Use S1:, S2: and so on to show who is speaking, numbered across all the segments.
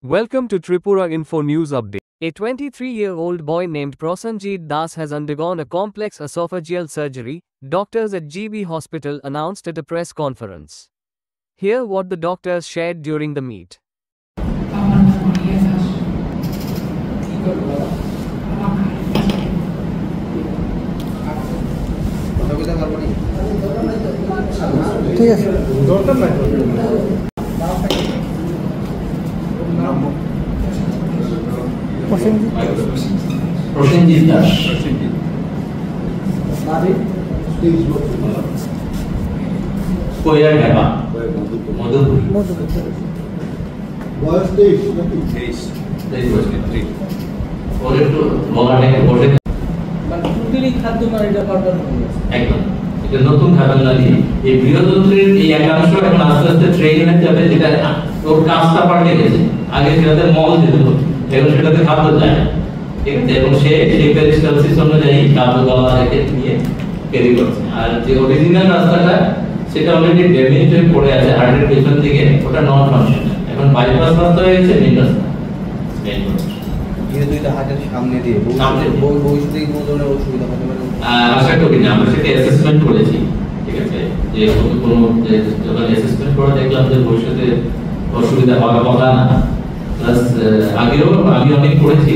S1: Welcome to Tripura Info News Update. A 23-year-old boy named Prosenjit Das has undergone a complex esophageal surgery, doctors at GB Hospital announced at a press conference. Hear what the doctors shared during the meet.
S2: ঠিক আছে দরকার নাই
S3: প্রসেনজিৎ দাস কোয়ার ঢাকা মধুপুর
S2: বয়স 23
S3: ওর একটু গলাটাকে বসে
S4: মানে totally খাদ্য নালীটা পারবেন
S3: একদম এটা নতুন খাবার নালী এই বৃহদন্ত্রের এই একাংশ এখন আস্তে আস্তে ট্রেন হয়ে যাবে যেটা ওর কাজটা পাল্টে গেছে আগে সেটাতে মল যেত এখন সেটাতে খাদ্য যায় না ঠিক আছে এবং সে সেই পেরিস্টালসিস অনুযায়ী খাদ্য গলা থেকে নিয়ে ক্যারি করছে আর যে অরিজিনাল রাস্তাটা সেটা অলরেডি ড্যামেজ হয়ে পড়ে আছে হার্টের পেছন দিকে ওটা নন ফাংশনাল এখন বাইপাস রাস্তা হয়ে গেছে মেইন রাস্তা
S5: এই দুইটা হাতের সামনে দিয়ে ভবিষ্যতে কোনো ধরনের অসুবিধা হতে পারে
S3: আশা করি না আমরা সেটা অ্যাসেসমেন্ট করেছি ঠিক আছে যে কোনো যখন অ্যাসেসমেন্ট করে দেখলাম যে ভবিষ্যতে অসুবিধা হওয়ার কথা না প্লাস আগেও আমি অনেক করেছি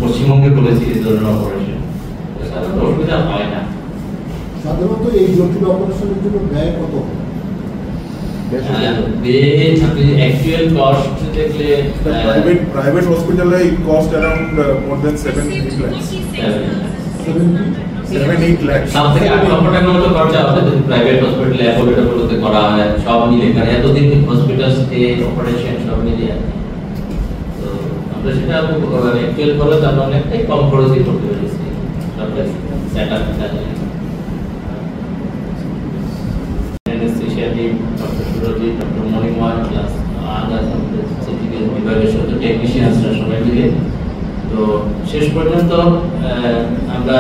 S3: পশ্চিমবঙ্গে করেছি এই ধরনের অপারেশন সাধারণত অসুবিধা হয় না
S2: সাধারণত এই জটিল অপারেশনের জন্য ব্যয় কত
S3: আপনি অ্যাকচুয়াল কস্ট দেখলে
S6: private hospital it cost around more than 7-8 lakhs 7-8 lakhs
S3: সব থেকে 8 লক্ষ টাকার মতো খরচা হবে যদি প্রাইভেট হসপিটালে অ্যাপোলোতে করা হয় সব মিলে কারণ এতদিন হসপিটাল স্টে অপারেশন সব মিলিয়ে তো আমরা সেটা অ্যাকচুয়াল করে আমরা অনেকটাই কম খরচে করতে পেরেছি সরকারি সেটআপ আছে doctor Surajit doctor Manimoy plus others সিটিকেল বিভাগের সাথে টেকনিশিয়ানসরা সবাই মিলে তো শেষ পর্যন্ত আমরা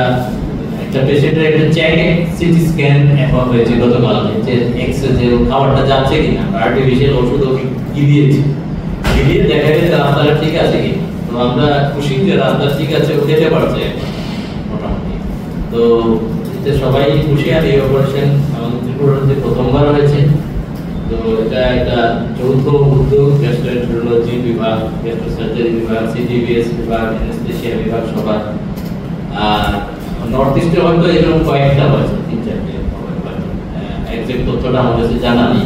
S3: একটা পেশেন্টের একটা চেক সিটি স্ক্যান এখন হয়েছে গতকাল যে এক্সরে যে খাবারটা যাচ্ছে কিনা আর্টিফিশিয়াল ওষুধ কি দিয়েছি দিয়ে দেখা গেছে রাস্তাটা ঠিক আছে কি তো আমরা খুশি যে রাস্তা ঠিক আছে ও খেতে পারছে মোটামুটি তো এতে সবাই খুশি আর এই অপারেশন আমাদের ত্রিপুরাতে প্রথমবার হয়েছে তো এটা একটা যৌথ উদ্যোগ গ্যাস্ট্রোএন্টারোলজি বিভাগ গ্যাস্ট্রোসার্জারি বিভাগ সিজিবিএস বিভাগ অ্যানেস্থেসিয়া বিভাগ সবার আর নর্থ ইস্টে হয়তো এরকম কয়েকটা হয়েছে 3-4টে এক্সাক্ট তথ্যটা আমার কাছে জানা নেই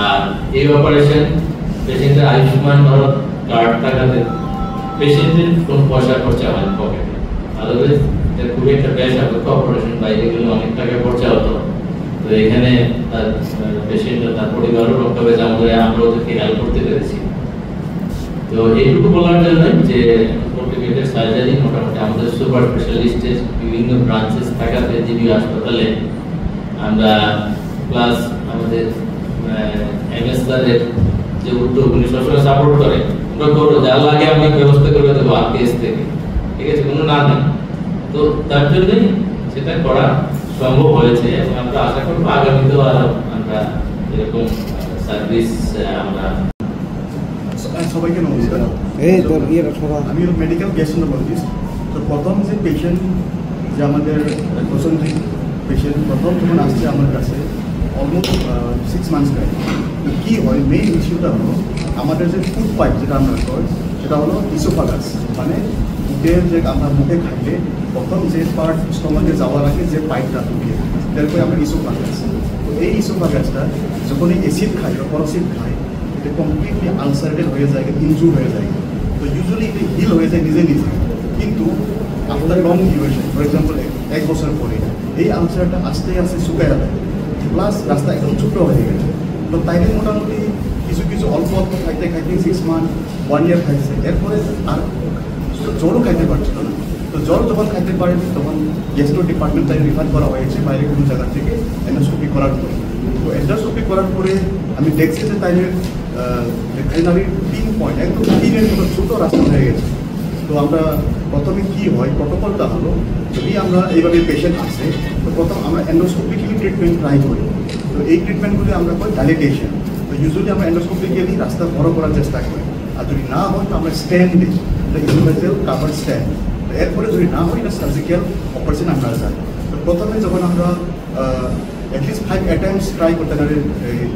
S3: আর এই অপারেশন পেশেন্টের আয়ুষ্মান ভারত কার্ড থাকাতে পেশেন্টের কোনো পয়সা খরচা হয় পকেটে আদারওয়াইজ এটা খুবই একটা বেশ আপেক্ষ অপারেশন বাইরে গেলে অনেক টাকা খরচা হতো তো এখানে তার পেশেন্ট তার পরিবারও রক্ষা পেয়েছে আমরা ওদেরকে হেল্প করতে পেরেছি তো এইটুকু বলার জন্য যে কমপ্লিকেটেড সার্জারি মোটামুটি আমাদের সুপার স্পেশালিস্টের বিভিন্ন ব্রাঞ্চেস থাকাতে জিবি হাসপাতালে আমরা প্লাস আমাদের এমএসআরের যে উদ্যোগ উনি সবসময় সাপোর্ট করে আমরা করবো যা লাগে আমি ব্যবস্থা করে দেবো আরকেএস থেকে ঠিক আছে কোনো না নেই তো তার জন্যই সেটা করা সম্ভব হয়েছে এবং আমরা আশা করবো আগামীতেও আরো আমরা এরকম সার্ভিস আমরা
S6: সবাইকে নমস্কার
S2: এই তোর ইয়েটা সরা
S6: আমি মেডিকেল গ্যাস্ট্রোএন্টারোলজিস্ট তো প্রথম যে পেশেন্ট যে আমাদের প্রসেনজিৎ পেশেন্ট প্রথম যখন আসছে আমার কাছে অলমোস্ট 6 মান্থস ব্যাক তো কী হয় মেইন ইস্যুটা হলো আমাদের যে ফুড পাইপ যেটা আমরা করি সেটা হলো ইসোফাগাস মানে মুখের যে আমরা মুখে খাইলে প্রথম যে পার্ট স্টমাকে যাওয়ার আগে যে পাইপটা ঢুকে তারপরে আমরা ইসোফাগাস তো এই ইসোফাগাসটা যখন এই অ্যাসিড খাই বা পরসিড খাই এটা কমপ্লিটলি আনসারেটেড হয়ে যায় ইনজুর হয়ে যায় তো ইউজুয়ালি এটা হিল হয়ে যায় নিজে নিজে কিন্তু after long duration for example 1 বছর পরে এই আনসারটা আস্তে আস্তে শুকায় যায় প্লাস রাস্তা একদম ছোটো হয়ে গেছে তো তাইলে মোটামুটি কিছু কিছু অল্প অল্প খাইতে খাইতে 6 মান্থ 1 ইয়ার খাইছে এরপরে আর জ্বরও খাইতে পারছিল না তো জ্বর যখন খাইতে পারেনি তখন গ্যাস্ট্রো ডিপার্টমেন্ট তাই রেফার করা হয়েছে বাইরে কোনো জায়গা থেকে এন্ডোস্কোপি করার পরে তো এন্ডোস্কোপি করার পরে আমি দেখছি যে তাইলে খাইনারির 3 পয়েন্ট একদম 3-এর মতো ছোটো রাস্তা হয়ে গেছে তো আমরা প্রথমে কী হয় প্রটোকলটা হলো যদি আমরা এইভাবে পেশেন্ট আসে তো প্রথম আমরা এন্ডোস্কোপিক্যালি ট্রিটমেন্ট ট্রাই করি তো এই ট্রিটমেন্টগুলি আমরা করি ডাইলেটেশন তো ইউজুয়ালি আমরা এন্ডোস্কোপিক্যালি রাস্তা বড় করার চেষ্টা করি আর যদি না হয় তো আমরা স্ট্যান্ড দিই, ইসোফেজিয়াল কাভার স্ট্যান্ড। এরপরে যদি না হয় এটা সার্জিক্যাল অপারেশন আমরা যাই। তো প্রথমে যখন আমরা অ্যাটলিস্ট 5 অ্যাটেম্পটস ট্রাই করতে পারি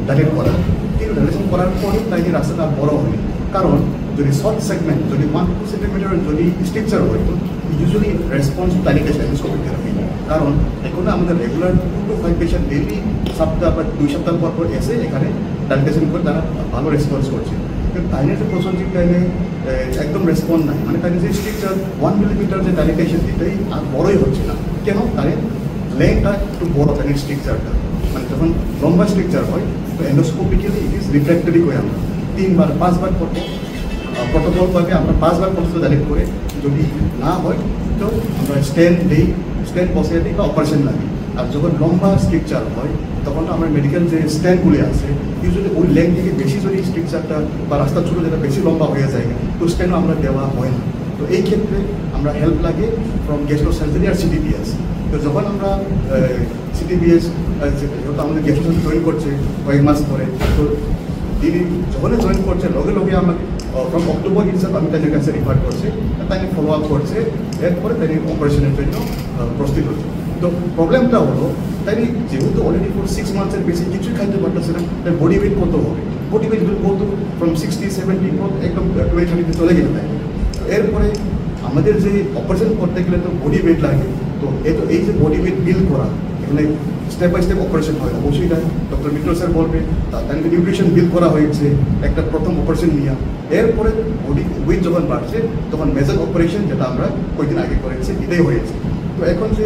S6: ডাইলেট করার, কিন্তু ডাইলেশন করার পরে তাই রাস্তাটা বড় হয়। কারণ যদি শর্ট সেগমেন্ট যদি 1-2 সেন্টিমিটার যদি স্ট্রাকচার হয় তো usually response dilatation endoscopic therapy. কারণ এখন আমাদের রেগুলার 2 to 5 পেশেন্ট ডেইলি সপ্তাহ বা 2 সপ্তাহ পর এসে এখানে ডাইলেটেশন করে তারা ভালো রেসপন্স করছে। কিন্তু তাইনের প্রসেনজিৎ টাইমে একদম রেসপন্স নাই, মানে তাই যে স্ট্রাকচার 1 মিলিমিটার যে ডাইলেটেশন এটাই আর বড়ই হচ্ছে না। কেন? তাই লেংথটা একটু বড় তাদের স্ট্রাকচারটা, মানে যখন লম্বা স্ট্রাকচার হয় তো এন্ডোস্কোপিক্যালি ইট ইজ রিফ্র্যাক্টরি করে আমরা 3 বার 5 বার করব প্রটোকলভাবে আমরা 5 বার পর্যন্ত ডাইলেট করে, যদি না হয় তো আমরা স্ট্যান্ড দিই, স্ট্যান্ড বসে দিই বা অপারেশন লাগে। আর যখন লম্বা স্ট্রাকচার হয় তখন আমরা মেডিকেল যে স্ট্যান্ডগুলি আছে ইউজুয়ালি ওই লেন্থ থেকে বেশি যদি স্ট্রাকচারটা বা রাস্তা ছোটো যেটা বেশি লম্বা হয়ে যায় তো স্ট্যান্ডও আমরা দেওয়া হয় না। তো এই ক্ষেত্রে আমরা হেল্প লাগে ফ্রম গ্যাস্ট্রো সার্জারি আর সিটিবিএস। তো যখন আমরা সিটিবিএস যেহেতু আমাদের গ্যাস্ট্রো সার্জারি জয়েন করছে কয়েক মাস ধরে, তো তিনি যখনই জয়েন করছে লগে লগে আমাকে ফ্রম অক্টোবর হিসাব আমি তাদের কাছে রিফার করছে, তাই ফলো আপ করছে, এরপরে তাই অপারেশনের জন্য প্রস্তুত হচ্ছে। তো প্রবলেমটা হলো তাই যেহেতু অলরেডি ফর 6 মান্থসের বেশি কিছুই খাইতে পারতেছে না, তাই বডি ওয়েট কত হবে? বডি ওয়েট কত ফ্রম 60-70 একদম 20-30 চলে গেলে তাই। এরপরে আমাদের যে অপারেশন করতে গেলে তো বডি ওয়েট লাগে। তো এই যে বডি ওয়েট বিল্ড করা, এখানে স্টেপ বাই স্টেপ অপারেশন হয় অবশ্যই। তাই ডক্টর মিত্র স্যার বলবে তাই নিউট্রিশন বিল্ড করা হয়েছে একটা প্রথম অপারেশন নিয়ে। এরপরে বডি ওয়েট যখন বাড়ছে তখন মেজর অপারেশন যেটা আমরা কয়েকদিন আগে করেছি এটাই হয়েছে। তো এখন যে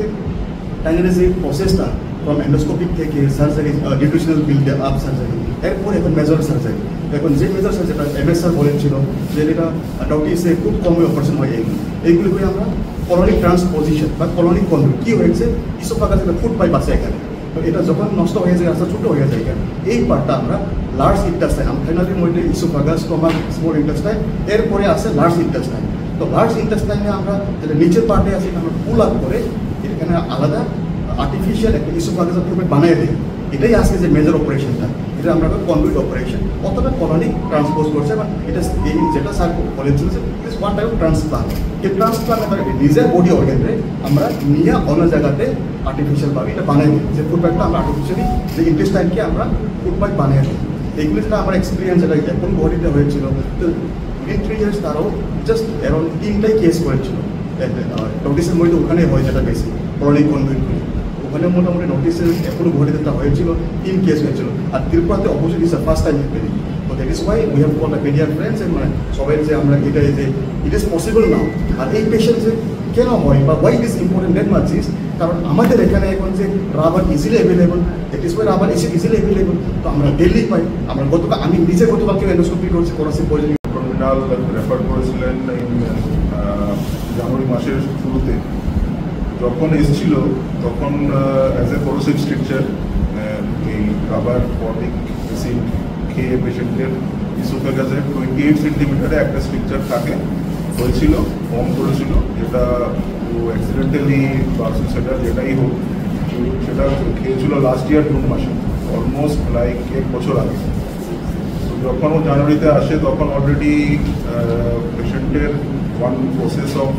S6: টাইনের যে প্রসেসটা ফ্রম এন্ডোস্কোপিক থেকে surgery nutritional build up surgery, এরপর এখন মেজর সার্জারি। এখন যে মেজর সার্জারি MS স্যার বলেছিল যে এটা ডক্টিসে খুব কমে অপারেশন হয়, এইগুলি করে আমরা কলোনিক ট্রান্সপোজিশন বা কলোনিক কন্ট্রোল কী হয়েছে ইসোফাগাস একটা ফুড পাইপ আছে এখানে, তো এটা যখন নষ্ট হয়ে যায় রাস্তা ছোটো হয়ে যায় এখানে, এই পার্টটা আমরা লার্জ ইন্টেস্টাইন, ফাইনালির মধ্যে ইসোফাগাস স্টোমাক স্মল ইন্টেস্টাইন, এরপরে আছে লার্জ ইন্টেস্টাইন। তো লার্জ ইন্টেস্টাইনে আমরা যেটা নিচের পার্টে আছে আমরা পুল আপ করে এখানে আলাদা আর্টিফিশিয়াল একটা ইসোফাগাস বানিয়ে দিই। এটাই আজকে যে মেজর অপারেশনটা, এটা আমরা কনডুইট অপারেশন অথবা কলোনিক ট্রান্সপোজ করছে। বা এটা এই যেটা স্যার বলেছিল যে it's one type of transplant. এই ট্রান্সপ্লান্ট নিজের বডি অর্গানরে আমরা নিয়ে অন্য জায়গাতে আর্টিফিশিয়ালভাবে এটা বানিয়ে দিই। যে ফুড পাইপটা আমরা আর্টিফিশিয়ালি যে ইন্টেস্টাইনকে আমরা ফুড পাইপ বানিয়ে দিই। এইগুলি যেটা আমার এক্সপিরিয়েন্স এটা এখন বডিতে হয়েছিল। তো উইদিন 3 ইয়ার্স তারাও জাস্ট অ্যারাউন্ড 3টাই কেস করেছিল নোটিসের মধ্যে, ওখানে হয় যেটা বেশি কলোনিক কনডুইটগুলি, ওখানে মোটামুটি নোটিসের এখনো ঘটিতে হয়েছিল 3 কেস হয়েছিল। আর ত্রিপুরাতে অবশ্যই ইটস ফার্স্ট টাইম হ্যাপেনিং। তো that is why we have call the media friends and মানে সবাই যে আমরা এটাই যে ইট ইজ পসিবল নাও। আর এই পেশেন্ট যে কেন হয় বা why it is important that much is কারণ আমাদের এখানে এখন যে rubber easily available, that is Y rubber easily available. তো আমরা ডেলি পাই। আমরা আমি নিজে গতকালকে এন্ডোস্কোপি করছি করাচ্ছি প্রয়োজনীয়
S7: টার্মিনাল রেফার করেছিলেন জানুয়ারি মাসের শুরুতে। যখন এসেছিল তখন অ্যাজ এ কোরোসিভ স্ট্রাকচার এই রাবার ফর্মিক অ্যাসিড খেয়ে পেশেন্টের ইসোফেগাসের 28 সেন্টিমিটারে একটা স্ট্রাকচার থাকে হয়েছিল, ফর্ম করেছিল, যেটা ও অ্যাক্সিডেন্টালি বা সুইসাইডাল যেটাই হোক সেটা খেয়েছিল লাস্ট ইয়ার জুন মাসে, অলমোস্ট লাইক 1 বছর আগে। তো যখন ও জানুয়ারিতে আসে তখন অলরেডি পেশেন্টের one process of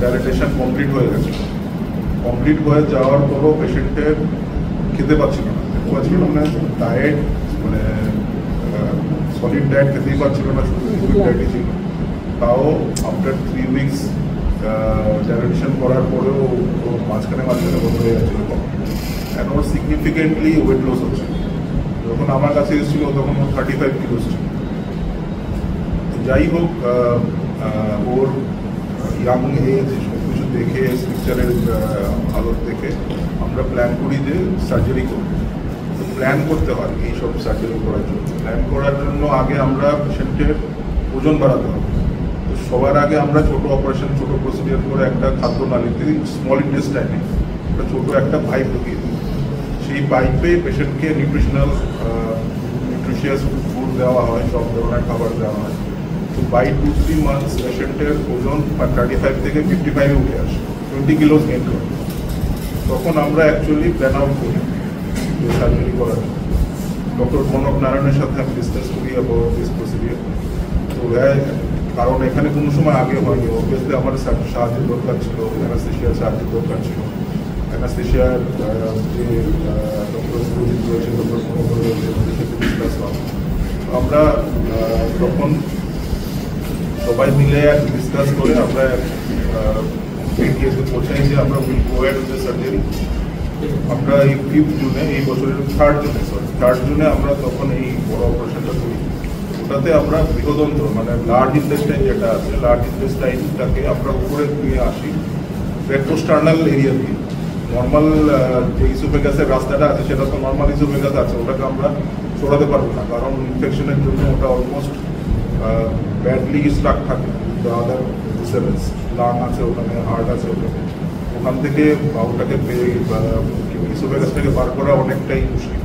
S7: dilatation complete হয়ে গেছে। কমপ্লিট হয়ে যাওয়ার পরও পেশেন্টের খেতে পাচ্ছিল না, মানে ডায়েট মানে সলিড ডায়েট খেতেই পাচ্ছিল না, শুধু লিকুইড ডায়েটই ছিল। তাও আফটার 3 উইকস ডাইলেটেশন করার পরেও মাঝখানে বন্ধ হয়ে গেছিল এখন ওর সিগনিফিকেন্টলি ওয়েট লস হচ্ছে। যখন আমার কাছে এসেছিল তখন ওর 35 কিলোস ছিল। যাই হোক, ওর ইয়াং এজ সব কিছু দেখে স্ট্রাকচারের হালত দেখে আমরা প্ল্যান করি যে সার্জারি করব। তো প্ল্যান করতে হয় এইসব সার্জারি করার জন্য। প্ল্যান করার জন্য আগে আমরা পেশেন্টের ওজন বাড়াতে হবে। তো সবার আগে আমরা ছোটো অপারেশন, ছোটো প্রসিডিওর করে একটা খাদ্য নালীতে স্মল ইন্টেস্টাইনে একটা ছোটো একটা পাইপ ঢুকিয়ে দিই। সেই পাইপে পেশেন্টকে নিউট্রিশিয়াস ফুড দেওয়া হয়, সব ধরনের খাবার দেওয়া হয়। তো বাই 2-3 মান্থস পেশেন্টের ওজন 35 থেকে 55-এ উঠে আসে, 20 কিলোস গেইন করে। তখন আমরা অ্যাকচুয়ালি প্ল্যান আউট করি সার্জারি করার জন্য। ডক্টর কনক নারায়ণের সাথে আমি ডিসকাস করি অ্যাবাউট দিস প্রসিডিওর। তো তো কারণ এখানে কোনো সময় আগে হয়নি, অবভিয়াসলি আমার সাহায্যের দরকার ছিল, অ্যানাস্থেশিয়ার সাহায্যের দরকার ছিল। অ্যানাস্থেশিয়ার যে ডক্টর সুরজিৎ রয়েছে, ডক্টর মনোহর রয়েছে, ওদের সাথে ডিসকাস হয়। আমরা তখন সবাই মিলে ডিসকাস করে আমরা পৌঁছাই যে আমরা will go ahead with the surgery. আমরা এই 5th জুনে, এই বছরের 3rd জুনে আমরা তখন এই বড় অপারেশনটা করি। ওটাতে আমরা বৃহদন্ত্র মানে লার্জ ইন্টেস্টাইন যেটা আছে, লার্জ ইন্টেস্টাইনটাকে আমরা উপরে নিয়ে আসি রেট্রোস্টার্নাল এরিয়া দিয়ে। নর্মাল যে ইসোফেগাসের রাস্তাটা আছে সেটা তো নর্মাল ইসোফেগাস আছে, ওটাকে আমরা সরাতে পারবো না, কারণ ইনফেকশনের জন্য ওটা অলমোস্ট ব্যাডলি স্ট্রাক থাকে। আদার ডিস্টার্বেন্স লাং আছে ওখানে, হার্ট আছে ওখানে, ওখান থেকে ওটাকে ইসোফেগাসটাকে বার করা অনেকটাই মুশকিল।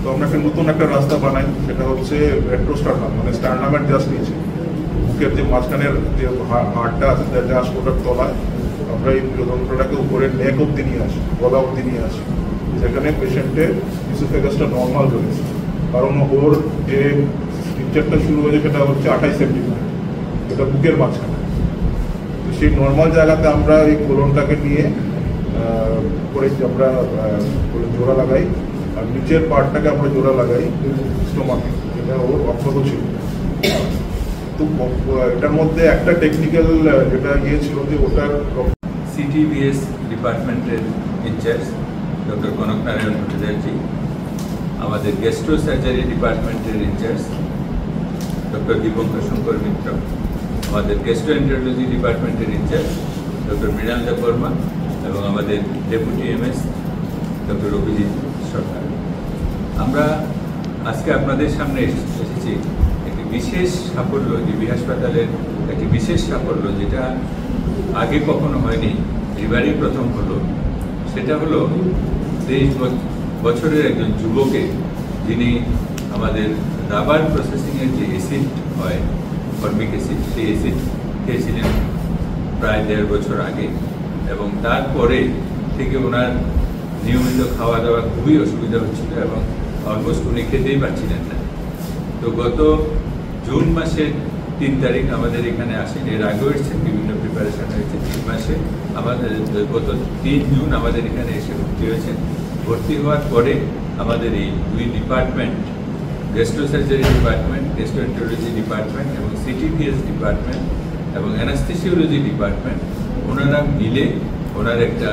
S7: তো আমরা একটা নতুন একটা রাস্তা বানাই, সেটা হচ্ছে রেট্রোস্টার্নাল, মানে স্টার্নামের জাস্ট নিচে, বুকের যে মাঝখানের যে হাড়টা আছে জাস্ট ওটার তলায় আমরা এই যন্ত্রটাকে উপরে নেক অব্দি নিয়ে আসি, গলা অব্দি নিয়ে আসি, যেখানে পেশেন্টের ইসোফেগাসটা নর্মাল রয়েছে। কারণ ওর যে স্ট্রাকচারটা শুরু হয়েছে সেটা হচ্ছে 28 সেন্টিমিটার, এটা বুকের মাঝখানে। তো সেই নর্মাল জায়গাতে আমরা এই কোলনটাকে নিয়ে করে আমরা জোড়া লাগাই, আর নিচের পার্টটাকে আমরা জোড়া লাগাই স্টোমাকে, যেটা ওর অক্ষত ছিল। তো এটার মধ্যে একটা টেকনিক্যাল যেটা ছিল যে ওটার
S8: CTVS ডিপার্টমেন্টের ইনচার্জ ডক্টর কনক নারায়ণ ভট্টাচার্যী, আমাদের গ্যাস্ট্রো সার্জারি ডিপার্টমেন্টের ইনচার্জ ডক্টর দীপঙ্কর শঙ্কর মিত্র, আমাদের গ্যাস্ট্রোএন্টারোলজি ডিপার্টমেন্টের ইনচার্জ ডক্টর মৃণাল দেববর্মা এবং আমাদের ডেপুটি MS ডক্টর অভিজিৎ সরকার। আমরা আজকে আপনাদের সামনে এসেছি একটি বিশেষ সাফল্য, জিবি হাসপাতালের একটি বিশেষ সাফল্য, যেটা আগে কখনো হয়নি, এবারই প্রথম হলো। সেটা হলো 23 বছরের একজন যুবকে, যিনি আমাদের রাবার প্রসেসিংয়ের যে অ্যাসিড হয়, ফর্মিক অ্যাসিড, সেই অ্যাসিড খেয়েছিলেন প্রায় 1.5 বছর আগে, এবং তারপরে থেকে ওনার নিয়মিত খাওয়া দাওয়া খুবই অসুবিধা হচ্ছিল এবং অলমোস্ট উনি খেতেই পারছিলেন না। তো গত জুন মাসের 3 তারিখ আমাদের এখানে আসেন, এর আগেও এসেছেন, বিভিন্ন প্রিপারেশন হয়েছে। 3 মাসে আমাদের গত 3 জুন আমাদের এখানে এসে ভর্তি হয়েছেন। ভর্তি হওয়ার পরে আমাদের এই 2 department, gastro surgery department, gastroenterology department এবং CTVS ডিপার্টমেন্ট এবং অ্যানাস্থেসিওলজি ডিপার্টমেন্ট, ওনারা মিলে ওনার একটা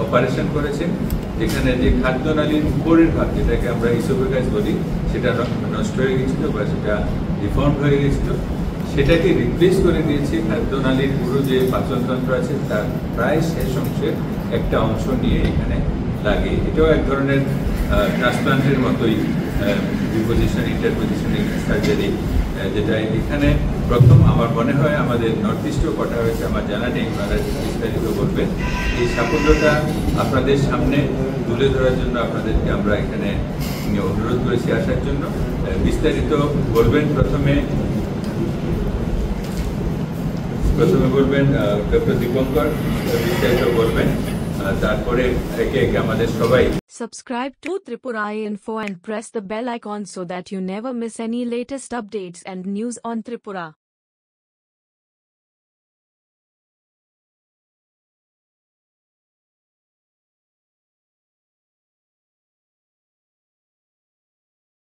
S8: অপারেশন করেছেন, যেখানে যে খাদ্যনালীর উপরের ভাগ, যেটাকে আমরা ইসোফেগাস বলি, সেটা নষ্ট হয়ে গেছিল বা সেটা ডিফর্ম হয়ে গেছিল, সেটাকে রিপ্লেস করে দিয়েছে খাদ্যনালীর পুরো যে পাচনতন্ত্র আছে তার প্রায় শেষ অংশের একটা অংশ নিয়ে এখানে লাগে। এটাও এক ধরনের ট্রান্সপ্লান্টের মতোই রিপোজিশন ইন্টারপোজিশনিং সার্জারি, যেটা এখানে প্রথম আমার মনে হয় আমাদের নর্থ ইস্টেও করা হয়েছে, আমার জানা নেই, আপনারা বিস্তারিত বলবেন। এই সাফল্যটা আপনাদের সামনে তুলে ধরার জন্য আপনাদেরকে আমরা এখানে অনুরোধ করেছি আসার জন্য। বিস্তারিত বলবেন প্রথমে বলবেন ডক্টর দীপঙ্কর, বিস্তারিত বলবেন, তারপরে একে একে আমাদের সবাই।
S9: Subscribe to Tripura Info and press the bell icon so that you never miss any latest updates and news on Tripura.